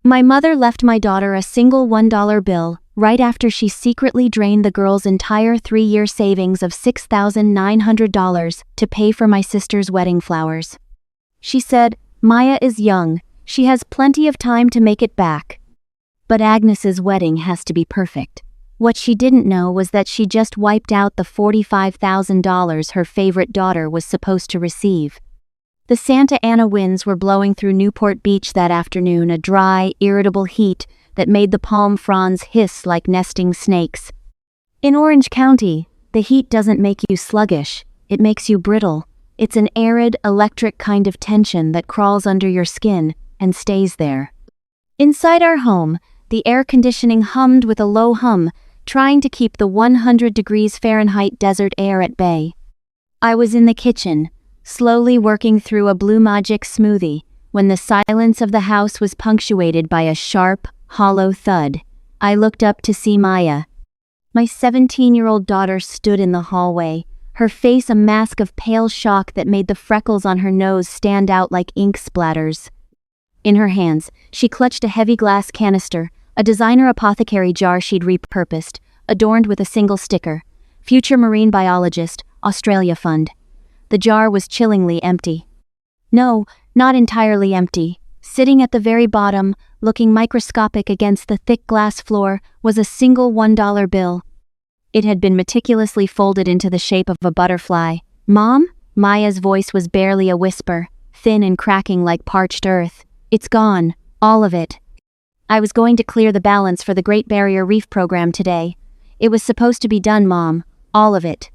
My mother left my daughter a single $1 bill right after she secretly drained the girl's entire 3-year savings of $6,900 to pay for my sister's wedding flowers. She said, "Maya is young, she has plenty of time to make it back." But Agnes's wedding has to be perfect. What she didn't know was that she just wiped out the $45,000 her favorite daughter was supposed to receive. The Santa Ana winds were blowing through Newport Beach that afternoon, a dry, irritable heat that made the palm fronds hiss like nesting snakes. In Orange County, the heat doesn't make you sluggish, it makes you brittle. It's an arid, electric kind of tension that crawls under your skin and stays there. Inside our home, the air conditioning hummed with a low hum, trying to keep the 100 degrees Fahrenheit desert air at bay. I was in the kitchen, slowly working through a Blue Magic smoothie, when the silence of the house was punctuated by a sharp, hollow thud. I looked up to see Maya. My 17-year-old daughter stood in the hallway, her face a mask of pale shock that made the freckles on her nose stand out like ink splatters. In her hands, she clutched a heavy glass canister, a designer apothecary jar she'd repurposed, adorned with a single sticker, "Future Marine Biologist, Australia Fund." The jar was chillingly empty. No, not entirely empty. Sitting at the very bottom, looking microscopic against the thick glass floor, was a single $1 bill. It had been meticulously folded into the shape of a butterfly. "Mom?" Maya's voice was barely a whisper, thin and cracking like parched earth. "It's gone, all of it. I was going to clear the balance for the Great Barrier Reef program today. It was supposed to be done, Mom, all of it."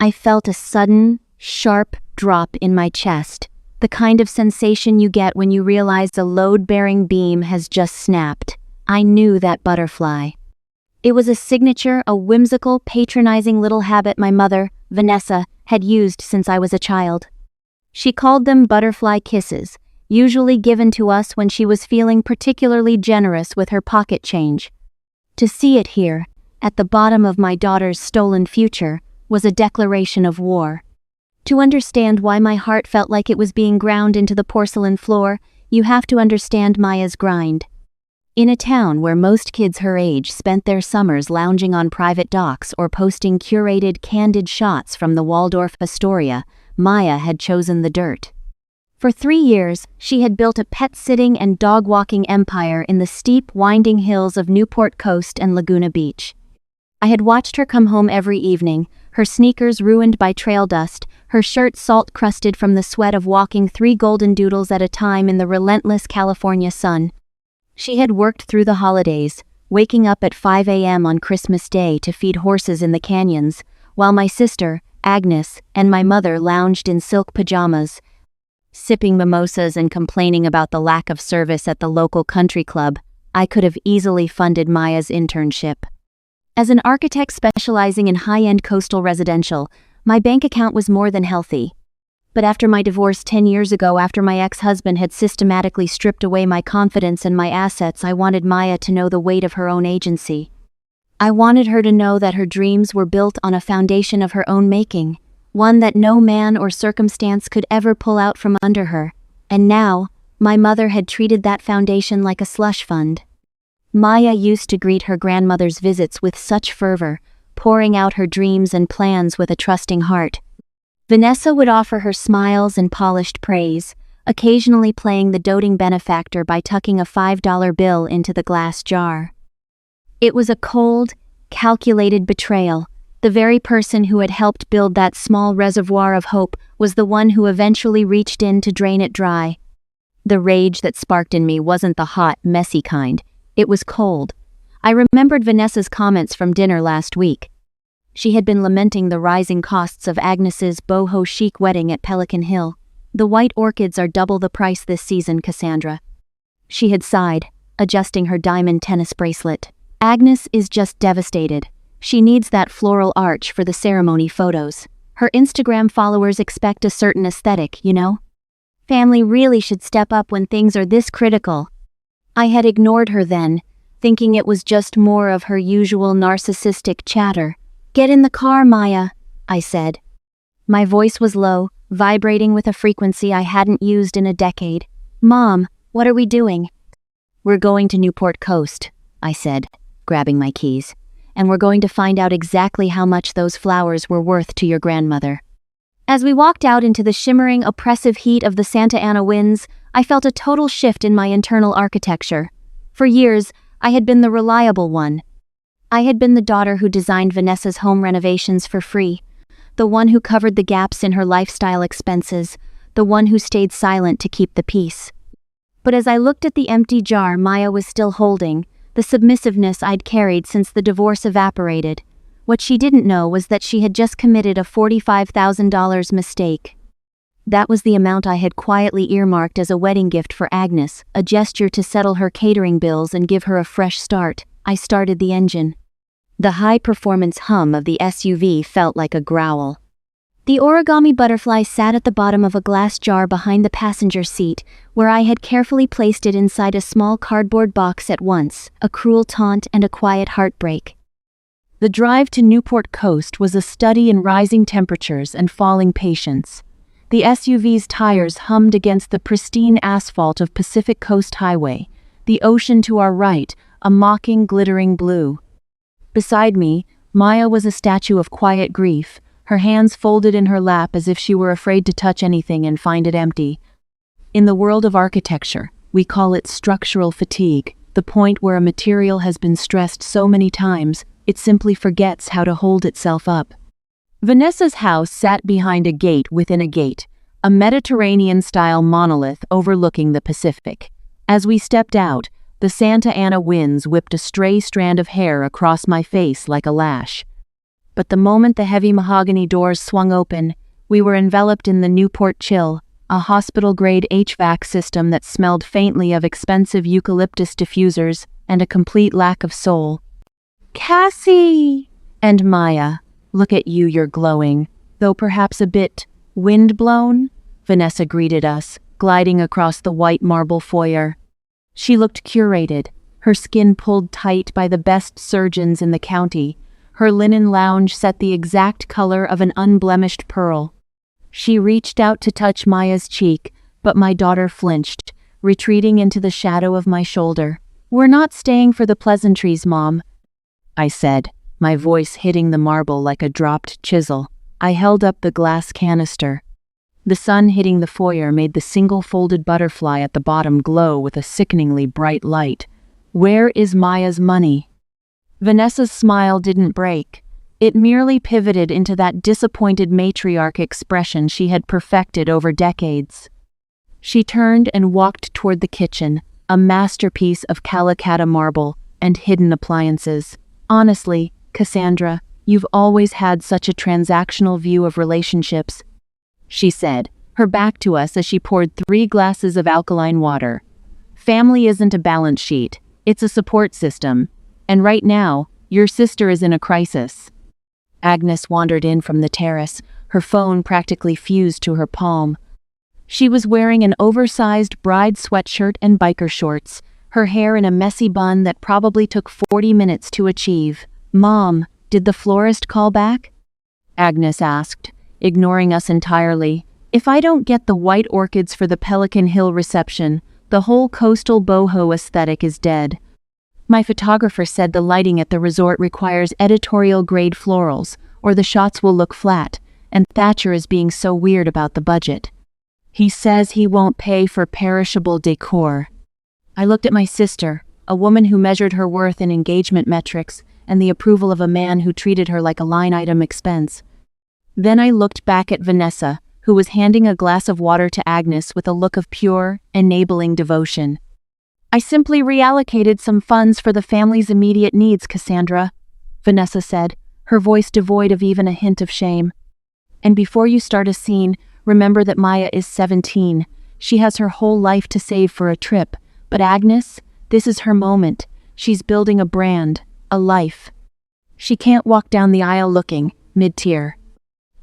I felt a sudden, sharp drop in my chest, the kind of sensation you get when you realize a load-bearing beam has just snapped. I knew that butterfly. It was a signature, a whimsical, patronizing little habit my mother, Vanessa, had used since I was a child. She called them butterfly kisses, usually given to us when she was feeling particularly generous with her pocket change. To see it here, at the bottom of my daughter's stolen future, was a declaration of war. To understand why my heart felt like it was being ground into the porcelain floor, you have to understand Maya's grind. In a town where most kids her age spent their summers lounging on private docks or posting curated, candid shots from the Waldorf Astoria, Maya had chosen the dirt. For 3 years, she had built a pet-sitting and dog-walking empire in the steep, winding hills of Newport Coast and Laguna Beach. I had watched her come home every evening, her sneakers ruined by trail dust, her shirt salt-crusted from the sweat of walking 3 golden doodles at a time in the relentless California sun. She had worked through the holidays, waking up at 5 a.m. on Christmas Day to feed horses in the canyons, while my sister, Agnes, and my mother lounged in silk pajamas, sipping mimosas and complaining about the lack of service at the local country club. I could have easily funded Maya's internship. As an architect specializing in high-end coastal residential, my bank account was more than healthy. But after my divorce 10 years ago, after my ex-husband had systematically stripped away my confidence and my assets, I wanted Maya to know the weight of her own agency. I wanted her to know that her dreams were built on a foundation of her own making, one that no man or circumstance could ever pull out from under her. And now, my mother had treated that foundation like a slush fund. Maya used to greet her grandmother's visits with such fervor, pouring out her dreams and plans with a trusting heart. Vanessa would offer her smiles and polished praise, occasionally playing the doting benefactor by tucking a $5 bill into the glass jar. It was a cold, calculated betrayal. The very person who had helped build that small reservoir of hope was the one who eventually reached in to drain it dry. The rage that sparked in me wasn't the hot, messy kind. It was cold. I remembered Vanessa's comments from dinner last week. She had been lamenting the rising costs of Agnes's boho chic wedding at Pelican Hill. "The white orchids are double the price this season, Cassandra." She had sighed, adjusting her diamond tennis bracelet. "Agnes is just devastated. She needs that floral arch for the ceremony photos. Her Instagram followers expect a certain aesthetic, you know? Family really should step up when things are this critical." I had ignored her then, thinking it was just more of her usual narcissistic chatter. "Get in the car, Maya," I said. My voice was low, vibrating with a frequency I hadn't used in a decade. "Mom, what are we doing?" "We're going to Newport Coast," I said, grabbing my keys. "And we're going to find out exactly how much those flowers were worth to your grandmother." As we walked out into the shimmering, oppressive heat of the Santa Ana winds, I felt a total shift in my internal architecture. For years, I had been the reliable one. I had been the daughter who designed Vanessa's home renovations for free, the one who covered the gaps in her lifestyle expenses, the one who stayed silent to keep the peace. But as I looked at the empty jar Maya was still holding, the submissiveness I'd carried since the divorce evaporated. What she didn't know was that she had just committed a $45,000 mistake. That was the amount I had quietly earmarked as a wedding gift for Agnes, a gesture to settle her catering bills and give her a fresh start. I started the engine. The high-performance hum of the SUV felt like a growl. The origami butterfly sat at the bottom of a glass jar behind the passenger seat, where I had carefully placed it inside a small cardboard box at once, a cruel taunt and a quiet heartbreak. The drive to Newport Coast was a study in rising temperatures and falling patience. The SUV's tires hummed against the pristine asphalt of Pacific Coast Highway, the ocean to our right, a mocking, glittering blue. Beside me, Maya was a statue of quiet grief, her hands folded in her lap as if she were afraid to touch anything and find it empty. In the world of architecture, we call it structural fatigue, the point where a material has been stressed so many times, it simply forgets how to hold itself up. Vanessa's house sat behind a gate within a gate, a Mediterranean-style monolith overlooking the Pacific. As we stepped out, the Santa Ana winds whipped a stray strand of hair across my face like a lash. But the moment the heavy mahogany doors swung open, we were enveloped in the Newport chill, a hospital-grade HVAC system that smelled faintly of expensive eucalyptus diffusers and a complete lack of soul. "Cassie!" And Maya, "Look at you, you're glowing, though perhaps a bit wind-blown," Vanessa greeted us, gliding across the white marble foyer. She looked curated, her skin pulled tight by the best surgeons in the county, her linen lounge set the exact color of an unblemished pearl. She reached out to touch Maya's cheek, but my daughter flinched, retreating into the shadow of my shoulder. "We're not staying for the pleasantries, Mom," I said, my voice hitting the marble like a dropped chisel. I held up the glass canister. The sun hitting the foyer made the single-folded butterfly at the bottom glow with a sickeningly bright light. "Where is Maya's money?" Vanessa's smile didn't break. It merely pivoted into that disappointed matriarch expression she had perfected over decades. She turned and walked toward the kitchen, a masterpiece of Calacatta marble and hidden appliances. "Honestly, Cassandra, you've always had such a transactional view of relationships," she said, her back to us as she poured 3 glasses of alkaline water. "Family isn't a balance sheet, it's a support system. And right now, your sister is in a crisis." Agnes wandered in from the terrace, her phone practically fused to her palm. She was wearing an oversized bride sweatshirt and biker shorts, her hair in a messy bun that probably took 40 minutes to achieve. "Mom, did the florist call back?" Agnes asked, ignoring us entirely. "If I don't get the white orchids for the Pelican Hill reception, the whole coastal boho aesthetic is dead. My photographer said the lighting at the resort requires editorial-grade florals, or the shots will look flat, and Thatcher is being so weird about the budget. He says he won't pay for perishable decor." I looked at my sister, a woman who measured her worth in engagement metrics and the approval of a man who treated her like a line-item expense. Then I looked back at Vanessa, who was handing a glass of water to Agnes with a look of pure, enabling devotion. "I simply reallocated some funds for the family's immediate needs, Cassandra," Vanessa said, her voice devoid of even a hint of shame. "And before you start a scene, remember that Maya is 17. She has her whole life to save for a trip. But Agnes, this is her moment. She's building a brand, a life. She can't walk down the aisle looking mid-tier."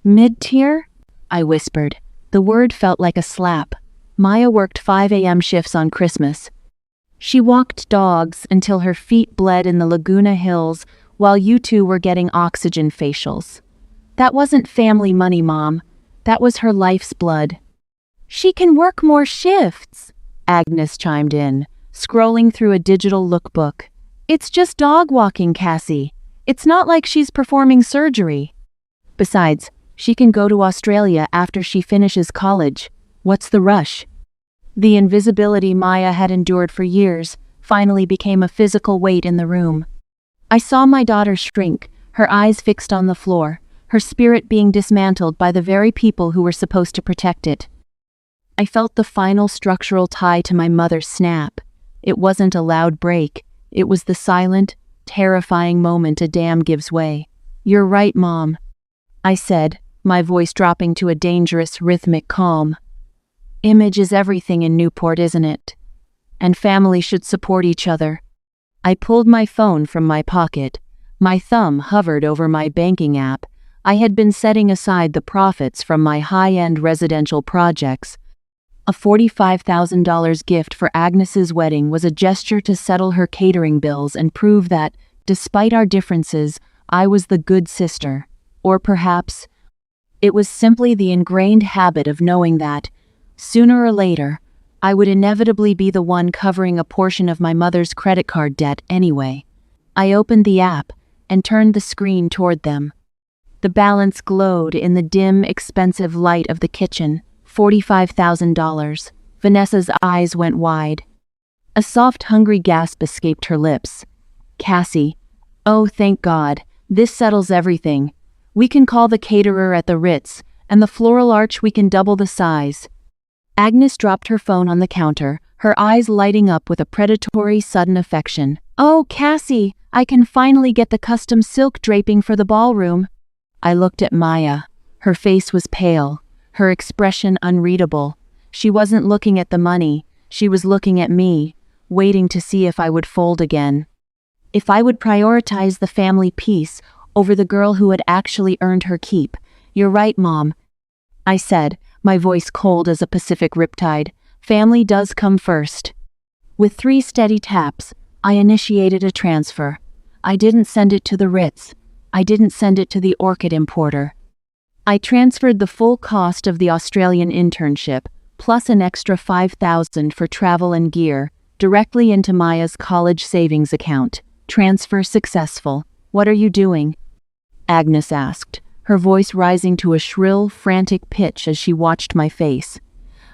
"Mid-tier?" I whispered. The word felt like a slap. Maya worked 5 a.m. shifts on Christmas. She walked dogs until her feet bled in the Laguna Hills while you two were getting oxygen facials. That wasn't family money, Mom. That was her life's blood. "She can work more shifts," Agnes chimed in, scrolling through a digital lookbook. It's just dog walking, Cassie. It's not like she's performing surgery. Besides, she can go to Australia after she finishes college. What's the rush? The invisibility Maya had endured for years finally became a physical weight in the room. I saw my daughter shrink, her eyes fixed on the floor, her spirit being dismantled by the very people who were supposed to protect it. I felt the final structural tie to my mother snap. It wasn't a loud break. It was the silent, terrifying moment a dam gives way. "You're right, Mom," I said, my voice dropping to a dangerous, rhythmic calm. Image is everything in Newport, isn't it? And family should support each other. I pulled my phone from my pocket. My thumb hovered over my banking app. I had been setting aside the profits from my high-end residential projects. A $45,000 gift for Agnes's wedding was a gesture to settle her catering bills and prove that, despite our differences, I was the good sister. Or perhaps, it was simply the ingrained habit of knowing that, sooner or later, I would inevitably be the one covering a portion of my mother's credit card debt anyway. I opened the app and turned the screen toward them. The balance glowed in the dim, expensive light of the kitchen. $45,000. Vanessa's eyes went wide. A soft, hungry gasp escaped her lips. "Cassie, oh, thank God, this settles everything. We can call the caterer at the Ritz, and the floral arch we can double the size." Agnes dropped her phone on the counter, her eyes lighting up with a predatory, sudden affection. "Oh, Cassie, I can finally get the custom silk draping for the ballroom." I looked at Maya. Her face was pale, her expression unreadable. She wasn't looking at the money, she was looking at me, waiting to see if I would fold again. If I would prioritize the family peace over the girl who had actually earned her keep. "You're right, Mom," I said, my voice cold as a Pacific riptide. "Family does come first." With 3 steady taps, I initiated a transfer. I didn't send it to the Ritz. I didn't send it to the orchid importer. I transferred the full cost of the Australian internship, plus an extra $5,000 for travel and gear, directly into Maya's college savings account. Transfer successful. "What are you doing?" Agnes asked, her voice rising to a shrill, frantic pitch as she watched my face.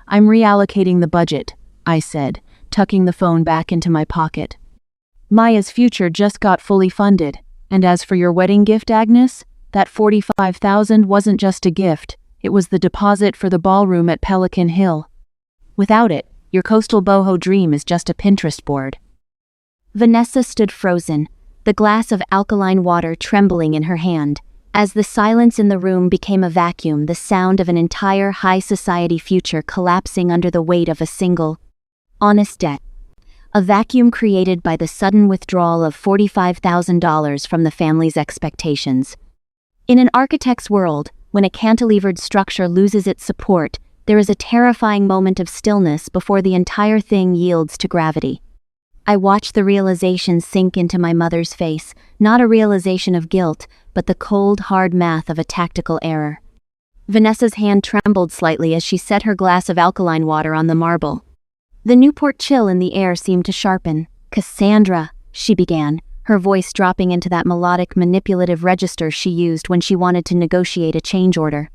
"I'm reallocating the budget," I said, tucking the phone back into my pocket. "Maya's future just got fully funded, and as for your wedding gift, Agnes, that $45,000 wasn't just a gift, it was the deposit for the ballroom at Pelican Hill. Without it, your coastal boho dream is just a Pinterest board." Vanessa stood frozen, the glass of alkaline water trembling in her hand. As the silence in the room became a vacuum, the sound of an entire high society future collapsing under the weight of a single, honest debt. A vacuum created by the sudden withdrawal of $45,000 from the family's expectations. In an architect's world, when a cantilevered structure loses its support, there is a terrifying moment of stillness before the entire thing yields to gravity. I watched the realization sink into my mother's face, not a realization of guilt, but the cold, hard math of a tactical error. Vanessa's hand trembled slightly as she set her glass of alkaline water on the marble. The Newport chill in the air seemed to sharpen. "Cassandra," she began, her voice dropping into that melodic, manipulative register she used when she wanted to negotiate a change order.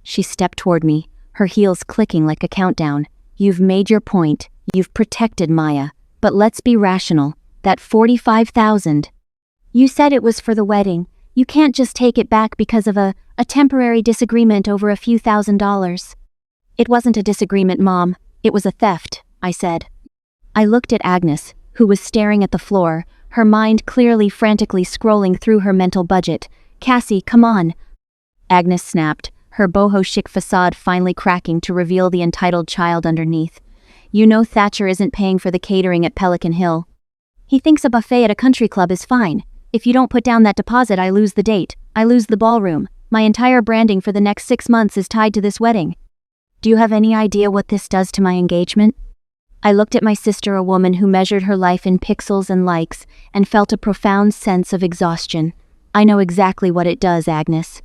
She stepped toward me, her heels clicking like a countdown. "You've made your point, you've protected Maya, but let's be rational. That $45,000. You said it was for the wedding. You can't just take it back because of a temporary disagreement over a few $1,000s. "It wasn't a disagreement, Mom. It was a theft," I said. I looked at Agnes, who was staring at the floor, her mind clearly frantically scrolling through her mental budget. "Cassie, come on." Agnes snapped, her boho chic facade finally cracking to reveal the entitled child underneath. "You know Thatcher isn't paying for the catering at Pelican Hill. He thinks a buffet at a country club is fine. If you don't put down that deposit, I lose the date. I lose the ballroom. My entire branding for the next 6 months is tied to this wedding. Do you have any idea what this does to my engagement?" I looked at my sister, a woman who measured her life in pixels and likes, and felt a profound sense of exhaustion. "I know exactly what it does, Agnes.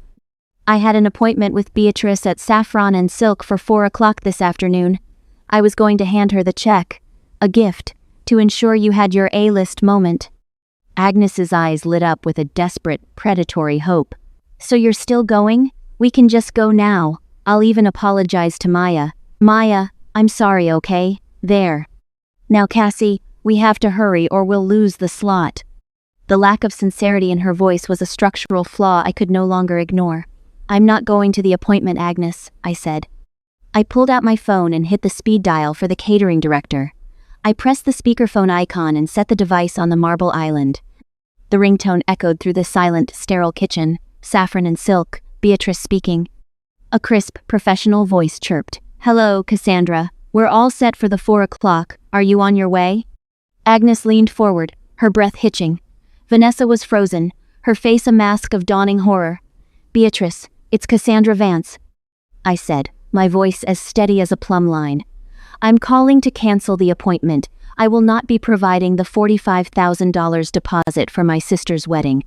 I had an appointment with Beatrice at Saffron and Silk for 4 o'clock this afternoon. I was going to hand her the check, a gift, to ensure you had your A-list moment. Agnes's eyes lit up with a desperate, predatory hope. So you're still going? We can just go now. I'll even apologize to Maya. Maya, I'm sorry, okay? There. Now Cassie, we have to hurry or we'll lose the slot. The lack of sincerity in her voice was a structural flaw I could no longer ignore. I'm not going to the appointment, Agnes, I said. I pulled out my phone and hit the speed dial for the catering director. I pressed the speakerphone icon and set the device on the marble island. The ringtone echoed through the silent, sterile kitchen. Saffron and silk, Beatrice speaking. A crisp, professional voice chirped. Hello, Cassandra. We're all set for the 4 o'clock. Are you on your way? Agnes leaned forward, her breath hitching. Vanessa was frozen, her face a mask of dawning horror. Beatrice, it's Cassandra Vance, I said, my voice as steady as a plumb line. I'm calling to cancel the appointment. I will not be providing the $45,000 deposit for my sister's wedding.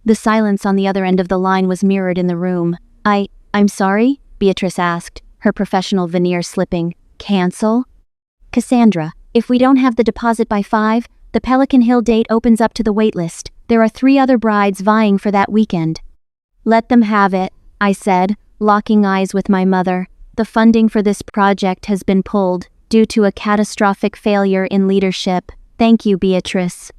The silence on the other end of the line was mirrored in the room. I'm sorry? Beatrice asked, her professional veneer slipping. Cancel? Cassandra, if we don't have the deposit by 5, the Pelican Hill date opens up to the waitlist. There are 3 other brides vying for that weekend. Let them have it, I said, locking eyes with my mother. The funding for this project has been pulled, due to a catastrophic failure in leadership. Thank you, Beatrice.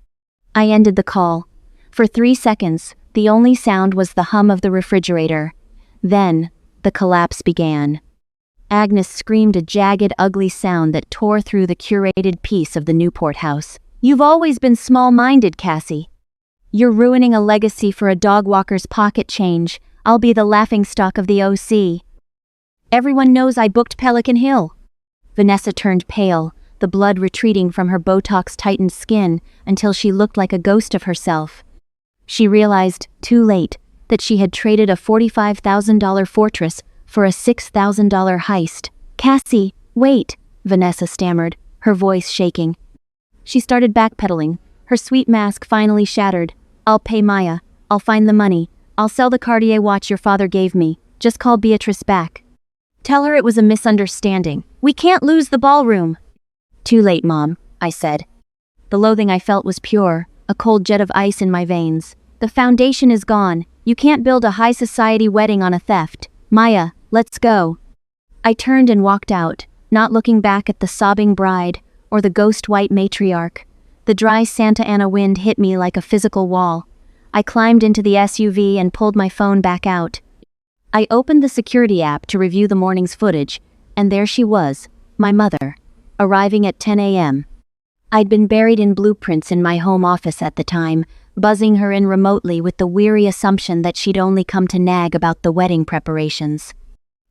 I ended the call. For 3 seconds, the only sound was the hum of the refrigerator. Then, the collapse began. Agnes screamed a jagged, ugly sound that tore through the curated peace of the Newport house. You've always been small-minded, Cassie. You're ruining a legacy for a dog walker's pocket change. I'll be the laughingstock of the OC. Everyone knows I booked Pelican Hill. Vanessa turned pale, the blood retreating from her Botox-tightened skin until she looked like a ghost of herself. She realized, too late, that she had traded a $45,000 fortress for a $6,000 heist. Cassie, wait, Vanessa stammered, her voice shaking. She started backpedaling, her sweet mask finally shattered. I'll pay Maya. I'll find the money. I'll sell the Cartier watch your father gave me. Just call Beatrice back. Tell her it was a misunderstanding. We can't lose the ballroom. Too late, Mom, I said. The loathing I felt was pure, a cold jet of ice in my veins. The foundation is gone. You can't build a high society wedding on a theft. Maya, let's go. I turned and walked out, not looking back at the sobbing bride or the ghost-white matriarch. The dry Santa Ana wind hit me like a physical wall. I climbed into the SUV and pulled my phone back out. I opened the security app to review the morning's footage, and there she was, my mother, arriving at 10 a.m. I'd been buried in blueprints in my home office at the time, buzzing her in remotely with the weary assumption that she'd only come to nag about the wedding preparations.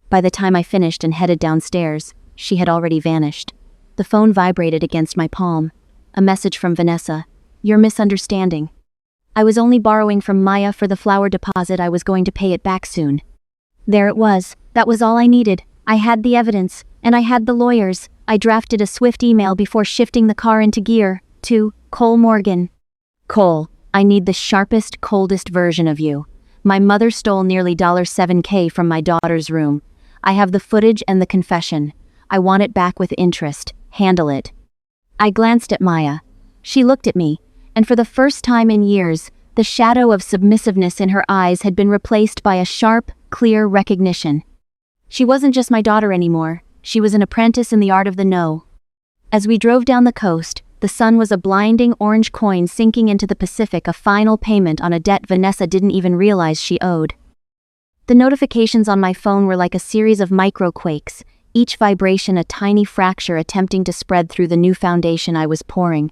By the time I finished and headed downstairs, she had already vanished. The phone vibrated against my palm. A message from Vanessa. You're misunderstanding. I was only borrowing from Maya for the flower deposit. I was going to pay it back soon. There it was. That was all I needed. I had the evidence, and I had the lawyers. I drafted a swift email before shifting the car into gear. To Cole Morgan. Cole, I need the sharpest, coldest version of you. My mother stole nearly $7K from my daughter's room. I have the footage and the confession. I want it back with interest. Handle it. I glanced at Maya. She looked at me, and for the first time in years, the shadow of submissiveness in her eyes had been replaced by a sharp, clear recognition. She wasn't just my daughter anymore. She was an apprentice in the art of the no. As we drove down the coast, the sun was a blinding orange coin sinking into the Pacific, a final payment on a debt Vanessa didn't even realize she owed. The notifications on my phone were like a series of microquakes, each vibration a tiny fracture attempting to spread through the new foundation I was pouring.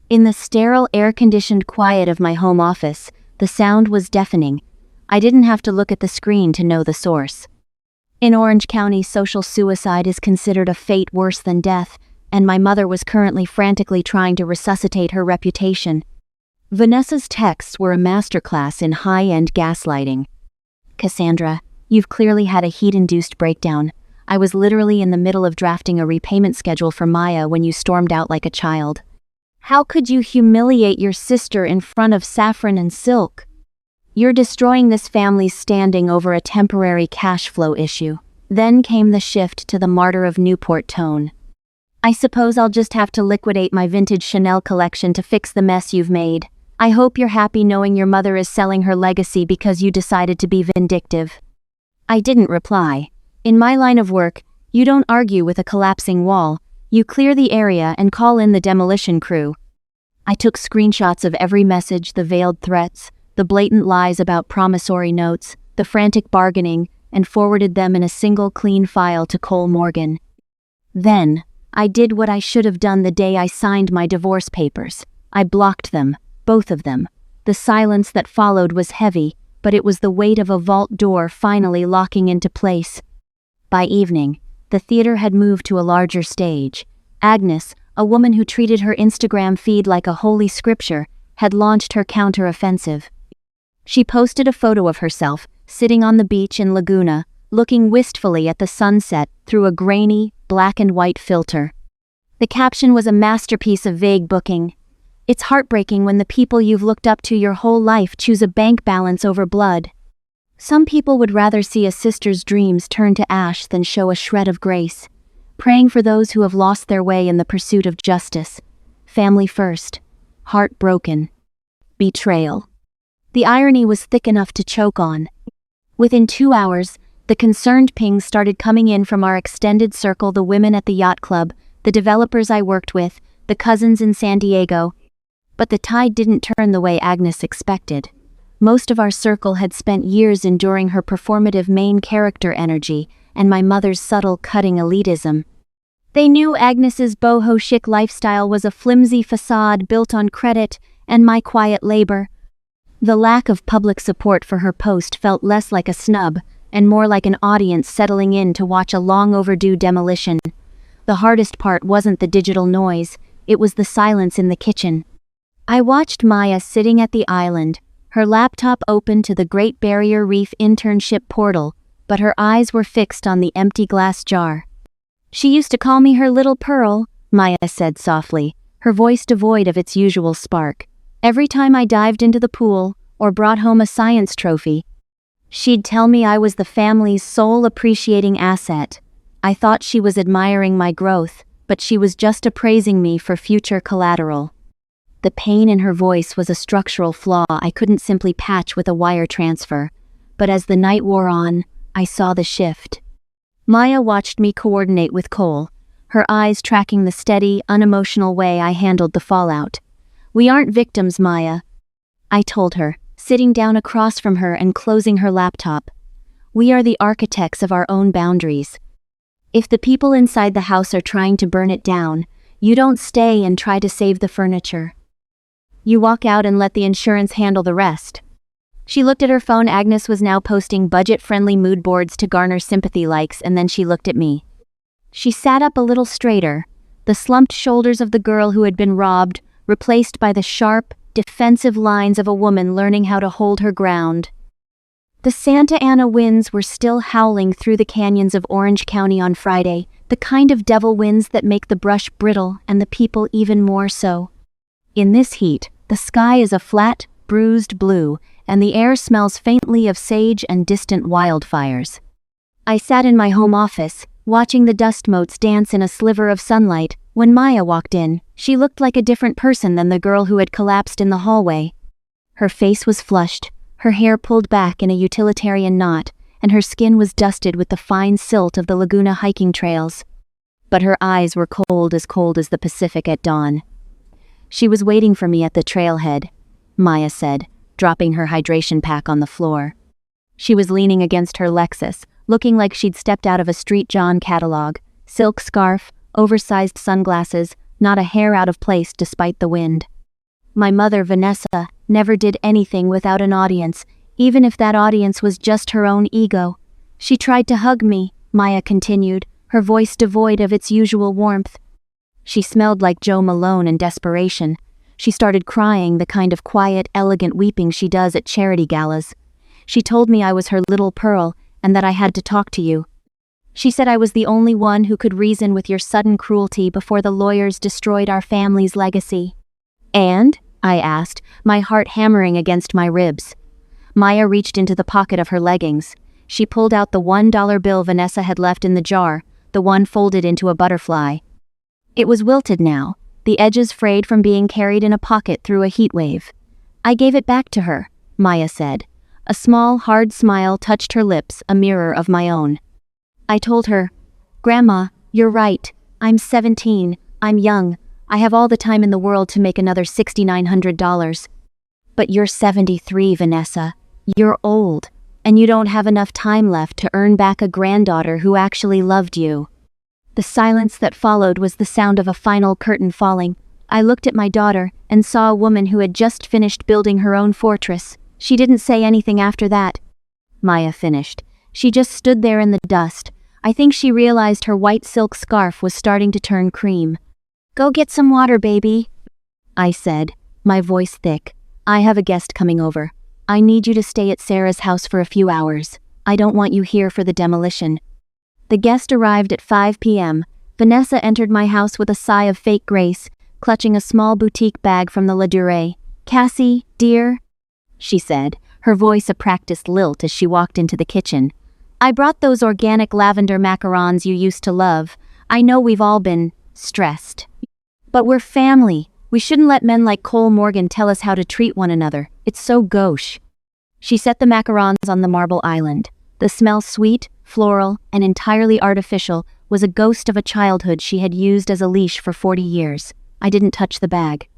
In the sterile, air-conditioned quiet of my home office, the sound was deafening. I didn't have to look at the screen to know the source. In Orange County, social suicide is considered a fate worse than death, and my mother was currently frantically trying to resuscitate her reputation. Vanessa's texts were a masterclass in high-end gaslighting. Cassandra, you've clearly had a heat-induced breakdown. I was literally in the middle of drafting a repayment schedule for Maya when you stormed out like a child. How could you humiliate your sister in front of Saffron and Silk? You're destroying this family's standing over a temporary cash flow issue. Then came the shift to the martyr of Newport tone. I suppose I'll just have to liquidate my vintage Chanel collection to fix the mess you've made. I hope you're happy knowing your mother is selling her legacy because you decided to be vindictive." I didn't reply. In my line of work, you don't argue with a collapsing wall, you clear the area and call in the demolition crew. I took screenshots of every message, the veiled threats, the blatant lies about promissory notes, the frantic bargaining, and forwarded them in a single clean file to Cole Morgan. Then, I did what I should have done the day I signed my divorce papers. I blocked them, both of them. The silence that followed was heavy, but it was the weight of a vault door finally locking into place. By evening, the theater had moved to a larger stage. Agnes, a woman who treated her Instagram feed like a holy scripture, had launched her counter-offensive. She posted a photo of herself, sitting on the beach in Laguna, looking wistfully at the sunset through a grainy, black and white filter. The caption was a masterpiece of vague booking. "It's heartbreaking when the people you've looked up to your whole life choose a bank balance over blood." Some people would rather see a sister's dreams turn to ash than show a shred of grace. Praying for those who have lost their way in the pursuit of justice. Family first. Heartbroken. Betrayal. The irony was thick enough to choke on. Within 2 hours, the concerned pings started coming in from our extended circle, the women at the yacht club, the developers I worked with, the cousins in San Diego. But the tide didn't turn the way Agnes expected. Most of our circle had spent years enduring her performative main character energy and my mother's subtle cutting elitism. They knew Agnes's boho chic lifestyle was a flimsy facade built on credit and my quiet labor. The lack of public support for her post felt less like a snub and more like an audience settling in to watch a long overdue demolition. The hardest part wasn't the digital noise, it was the silence in the kitchen. I watched Maya sitting at the island, her laptop open to the Great Barrier Reef internship portal, but her eyes were fixed on the empty glass jar. "She used to call me her little pearl," Maya said softly, her voice devoid of its usual spark. "Every time I dived into the pool, or brought home a science trophy, she'd tell me I was the family's sole appreciating asset. I thought she was admiring my growth, but she was just appraising me for future collateral." The pain in her voice was a structural flaw I couldn't simply patch with a wire transfer, but as the night wore on, I saw the shift. Maya watched me coordinate with Cole, her eyes tracking the steady, unemotional way I handled the fallout. "We aren't victims, Maya," I told her, sitting down across from her and closing her laptop. "We are the architects of our own boundaries. If the people inside the house are trying to burn it down, you don't stay and try to save the furniture. You walk out and let the insurance handle the rest." She looked at her phone. Agnes was now posting budget-friendly mood boards to garner sympathy likes, and then she looked at me. She sat up a little straighter, the slumped shoulders of the girl who had been robbed, replaced by the sharp, defensive lines of a woman learning how to hold her ground. The Santa Ana winds were still howling through the canyons of Orange County on Friday, the kind of devil winds that make the brush brittle and the people even more so. In this heat, the sky is a flat, bruised blue, and the air smells faintly of sage and distant wildfires. I sat in my home office, watching the dust motes dance in a sliver of sunlight, when Maya walked in. She looked like a different person than the girl who had collapsed in the hallway. Her face was flushed, her hair pulled back in a utilitarian knot, and her skin was dusted with the fine silt of the Laguna hiking trails. But her eyes were cold as the Pacific at dawn. "She was waiting for me at the trailhead," Maya said, dropping her hydration pack on the floor. She was leaning against her Lexus, looking like she'd stepped out of a Street John catalog, silk scarf, oversized sunglasses, not a hair out of place despite the wind. "My mother, Vanessa, never did anything without an audience, even if that audience was just her own ego. She tried to hug me," Maya continued, her voice devoid of its usual warmth. She smelled like Joe Malone in desperation. She started crying, the kind of quiet, elegant weeping she does at charity galas. "She told me I was her little pearl, and that I had to talk to you. She said I was the only one who could reason with your sudden cruelty before the lawyers destroyed our family's legacy." "And?" I asked, my heart hammering against my ribs. Maya reached into the pocket of her leggings. She pulled out the $1 bill Vanessa had left in the jar, the one folded into a butterfly. It was wilted now, the edges frayed from being carried in a pocket through a heat wave. I gave it back to her, Maya said. A small, hard smile touched her lips, a mirror of my own. I told her, "Grandma, you're right. I'm 17, I'm young, I have all the time in the world to make another $6,900. But you're 73, Vanessa. You're old, and you don't have enough time left to earn back a granddaughter who actually loved you." The silence that followed was the sound of a final curtain falling. I looked at my daughter and saw a woman who had just finished building her own fortress. She didn't say anything after that. Maya finished. She just stood there in the dust. I think she realized her white silk scarf was starting to turn cream. "Go get some water, baby," I said, my voice thick. "I have a guest coming over. I need you to stay at Sarah's house for a few hours. I don't want you here for the demolition." The guest arrived at 5 p.m. Vanessa entered my house with a sigh of fake grace, clutching a small boutique bag from the La Durée. "Cassie, dear," she said, her voice a practiced lilt as she walked into the kitchen. "I brought those organic lavender macarons you used to love. I know we've all been stressed. But we're family. We shouldn't let men like Cole Morgan tell us how to treat one another. It's so gauche." She set the macarons on the marble island. The smell, sweet, floral, and entirely artificial, was a ghost of a childhood she had used as a leash for 40 years. I didn't touch the bag.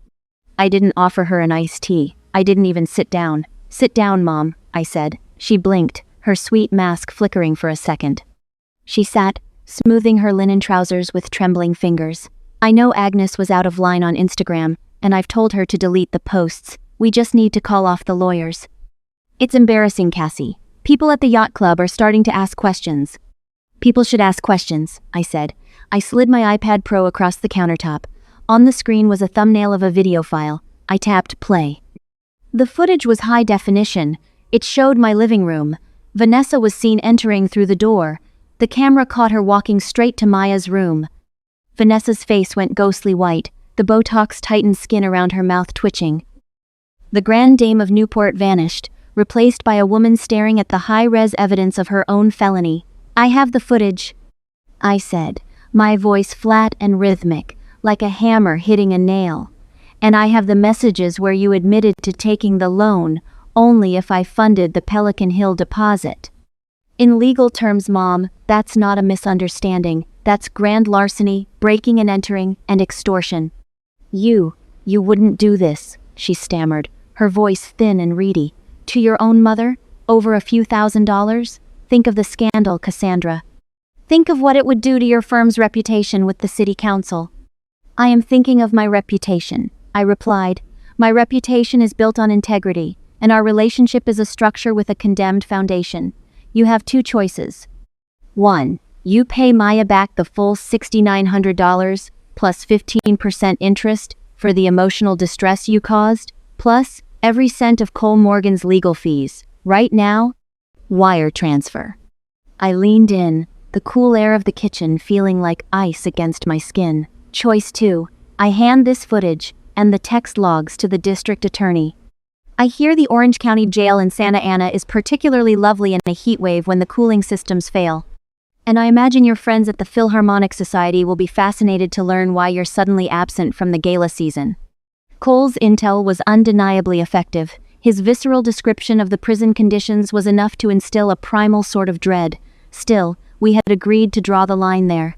I didn't offer her an iced tea. I didn't even sit down. "Sit down, Mom," I said. She blinked, her sweet mask flickering for a second. She sat, smoothing her linen trousers with trembling fingers. "I know Agnes was out of line on Instagram, and I've told her to delete the posts. We just need to call off the lawyers." "It's embarrassing, Cassie. People at the yacht club are starting to ask questions." "People should ask questions," I said. I slid my iPad Pro across the countertop. On the screen was a thumbnail of a video file. I tapped play. The footage was high definition. It showed my living room. Vanessa was seen entering through the door. The camera caught her walking straight to Maya's room. Vanessa's face went ghostly white, the Botox-tightened skin around her mouth twitching. The Grand Dame of Newport vanished, replaced by a woman staring at the high-res evidence of her own felony. "I have the footage," I said, my voice flat and rhythmic, like a hammer hitting a nail. "And I have the messages where you admitted to taking the loan only if I funded the Pelican Hill deposit." "In legal terms, Mom, that's not a misunderstanding. That's grand larceny, breaking and entering, and extortion." You wouldn't do this," she stammered, her voice thin and reedy. "To your own mother? Over a few $1,000s? Think of the scandal, Cassandra. Think of what it would do to your firm's reputation with the city council." "I am thinking of my reputation," I replied. "My reputation is built on integrity, and our relationship is a structure with a condemned foundation. You have two choices. 1. You pay Maya back the full $6,900 plus 15% interest for the emotional distress you caused, plus every cent of Cole Morgan's legal fees. Right now, wire transfer." I leaned in, the cool air of the kitchen feeling like ice against my skin. Choice 2. I hand this footage and the text logs to the district attorney. "I hear the Orange County Jail in Santa Ana is particularly lovely in a heat wave when the cooling systems fail. And I imagine your friends at the Philharmonic Society will be fascinated to learn why you're suddenly absent from the gala season." Cole's intel was undeniably effective. His visceral description of the prison conditions was enough to instill a primal sort of dread. Still, we had agreed to draw the line there.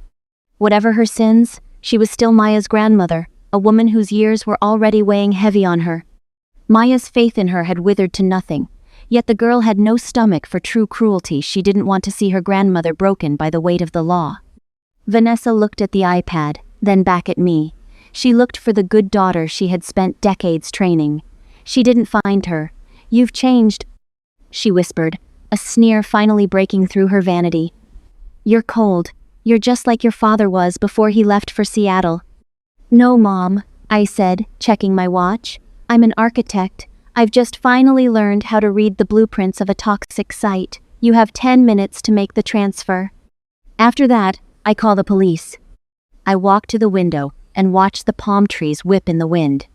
Whatever her sins, she was still Maya's grandmother, a woman whose years were already weighing heavy on her. Maya's faith in her had withered to nothing, yet the girl had no stomach for true cruelty. She didn't want to see her grandmother broken by the weight of the law. Vanessa looked at the iPad, then back at me. She looked for the good daughter she had spent decades training. She didn't find her. "You've changed," she whispered, a sneer finally breaking through her vanity. "You're cold. You're just like your father was before he left for Seattle." "No, Mom," I said, checking my watch. "I'm an architect. I've just finally learned how to read the blueprints of a toxic site. You have 10 minutes to make the transfer. After that, I call the police." I walked to the window and watched the palm trees whip in the wind.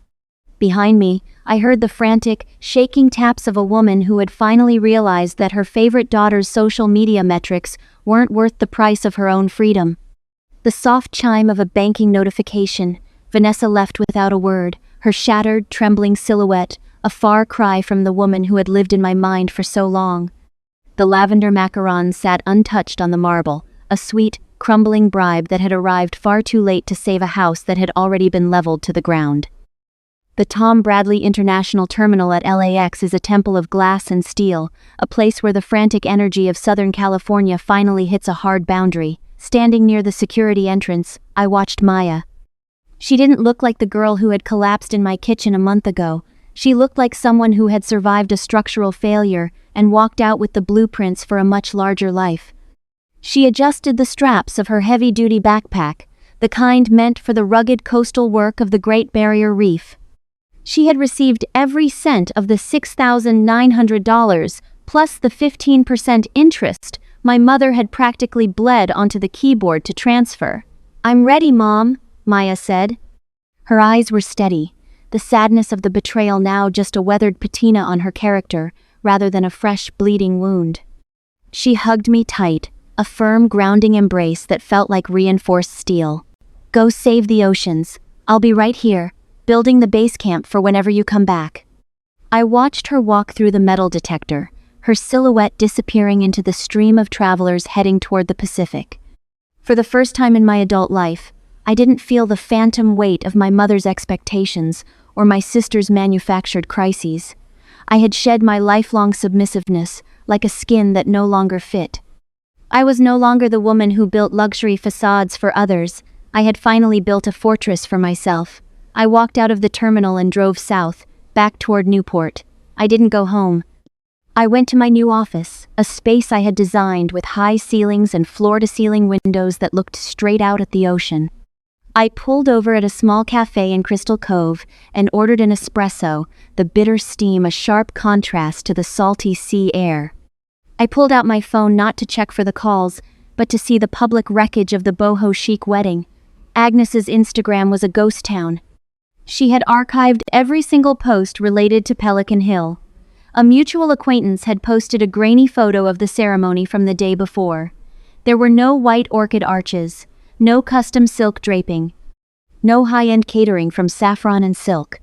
Behind me, I heard the frantic, shaking taps of a woman who had finally realized that her favorite daughter's social media metrics weren't worth the price of her own freedom. The soft chime of a banking notification. Vanessa left without a word, her shattered, trembling silhouette, a far cry from the woman who had lived in my mind for so long. The lavender macarons sat untouched on the marble, a sweet, crumbling bribe that had arrived far too late to save a house that had already been leveled to the ground. The Tom Bradley International Terminal at LAX is a temple of glass and steel, a place where the frantic energy of Southern California finally hits a hard boundary. Standing near the security entrance, I watched Maya. She didn't look like the girl who had collapsed in my kitchen a month ago. She looked like someone who had survived a structural failure and walked out with the blueprints for a much larger life. She adjusted the straps of her heavy-duty backpack, the kind meant for the rugged coastal work of the Great Barrier Reef. She had received every cent of the $6,900, plus the 15% interest my mother had practically bled onto the keyboard to transfer. "I'm ready, Mom," Maya said. Her eyes were steady, the sadness of the betrayal now just a weathered patina on her character, rather than a fresh, bleeding wound. She hugged me tight, a firm, grounding embrace that felt like reinforced steel. "Go save the oceans. I'll be right here, building the base camp for whenever you come back." I watched her walk through the metal detector, her silhouette disappearing into the stream of travelers heading toward the Pacific. For the first time in my adult life, I didn't feel the phantom weight of my mother's expectations or my sister's manufactured crises. I had shed my lifelong submissiveness, like a skin that no longer fit. I was no longer the woman who built luxury facades for others. I had finally built a fortress for myself. I walked out of the terminal and drove south, back toward Newport. I didn't go home. I went to my new office, a space I had designed with high ceilings and floor-to-ceiling windows that looked straight out at the ocean. I pulled over at a small cafe in Crystal Cove and ordered an espresso, the bitter steam a sharp contrast to the salty sea air. I pulled out my phone not to check for the calls, but to see the public wreckage of the boho chic wedding. Agnes's Instagram was a ghost town. She had archived every single post related to Pelican Hill. A mutual acquaintance had posted a grainy photo of the ceremony from the day before. There were no white orchid arches, no custom silk draping, no high-end catering from Saffron and Silk.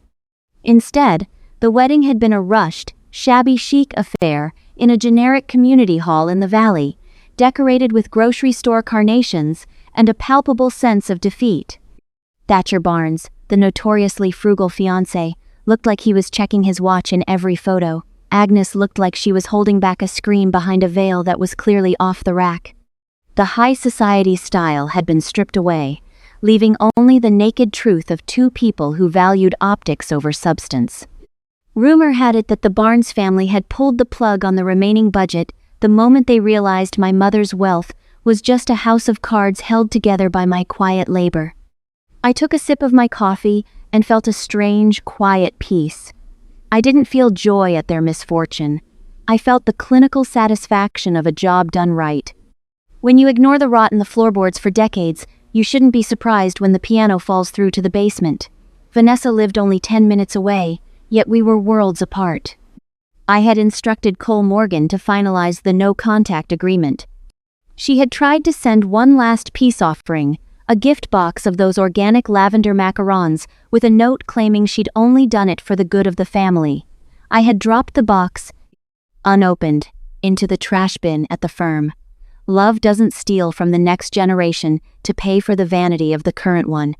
Instead, the wedding had been a rushed, shabby chic affair in a generic community hall in the valley, decorated with grocery store carnations and a palpable sense of defeat. Thatcher Barnes, the notoriously frugal fiancé, looked like he was checking his watch in every photo. Agnes looked like she was holding back a scream behind a veil that was clearly off the rack. The high society style had been stripped away, leaving only the naked truth of two people who valued optics over substance. Rumor had it that the Barnes family had pulled the plug on the remaining budget the moment they realized my mother's wealth was just a house of cards held together by my quiet labor. I took a sip of my coffee and felt a strange, quiet peace. I didn't feel joy at their misfortune. I felt the clinical satisfaction of a job done right. When you ignore the rot in the floorboards for decades, you shouldn't be surprised when the piano falls through to the basement. Vanessa lived only 10 minutes away, yet we were worlds apart. I had instructed Cole Morgan to finalize the no-contact agreement. She had tried to send one last peace offering, a gift box of those organic lavender macarons, with a note claiming she'd only done it for the good of the family. I had dropped the box, unopened, into the trash bin at the firm. Love doesn't steal from the next generation to pay for the vanity of the current one.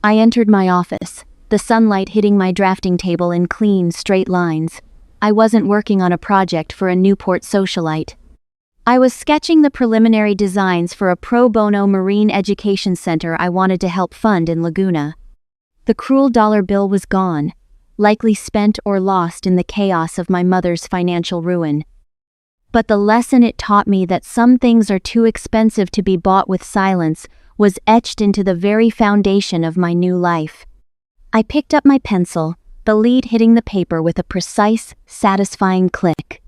I entered my office, the sunlight hitting my drafting table in clean, straight lines. I wasn't working on a project for a Newport socialite. I was sketching the preliminary designs for a pro bono marine education center I wanted to help fund in Laguna. The cruel dollar bill was gone, likely spent or lost in the chaos of my mother's financial ruin. But the lesson it taught me that some things are too expensive to be bought with silence was etched into the very foundation of my new life. I picked up my pencil, the lead hitting the paper with a precise, satisfying click.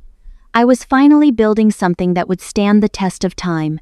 I was finally building something that would stand the test of time.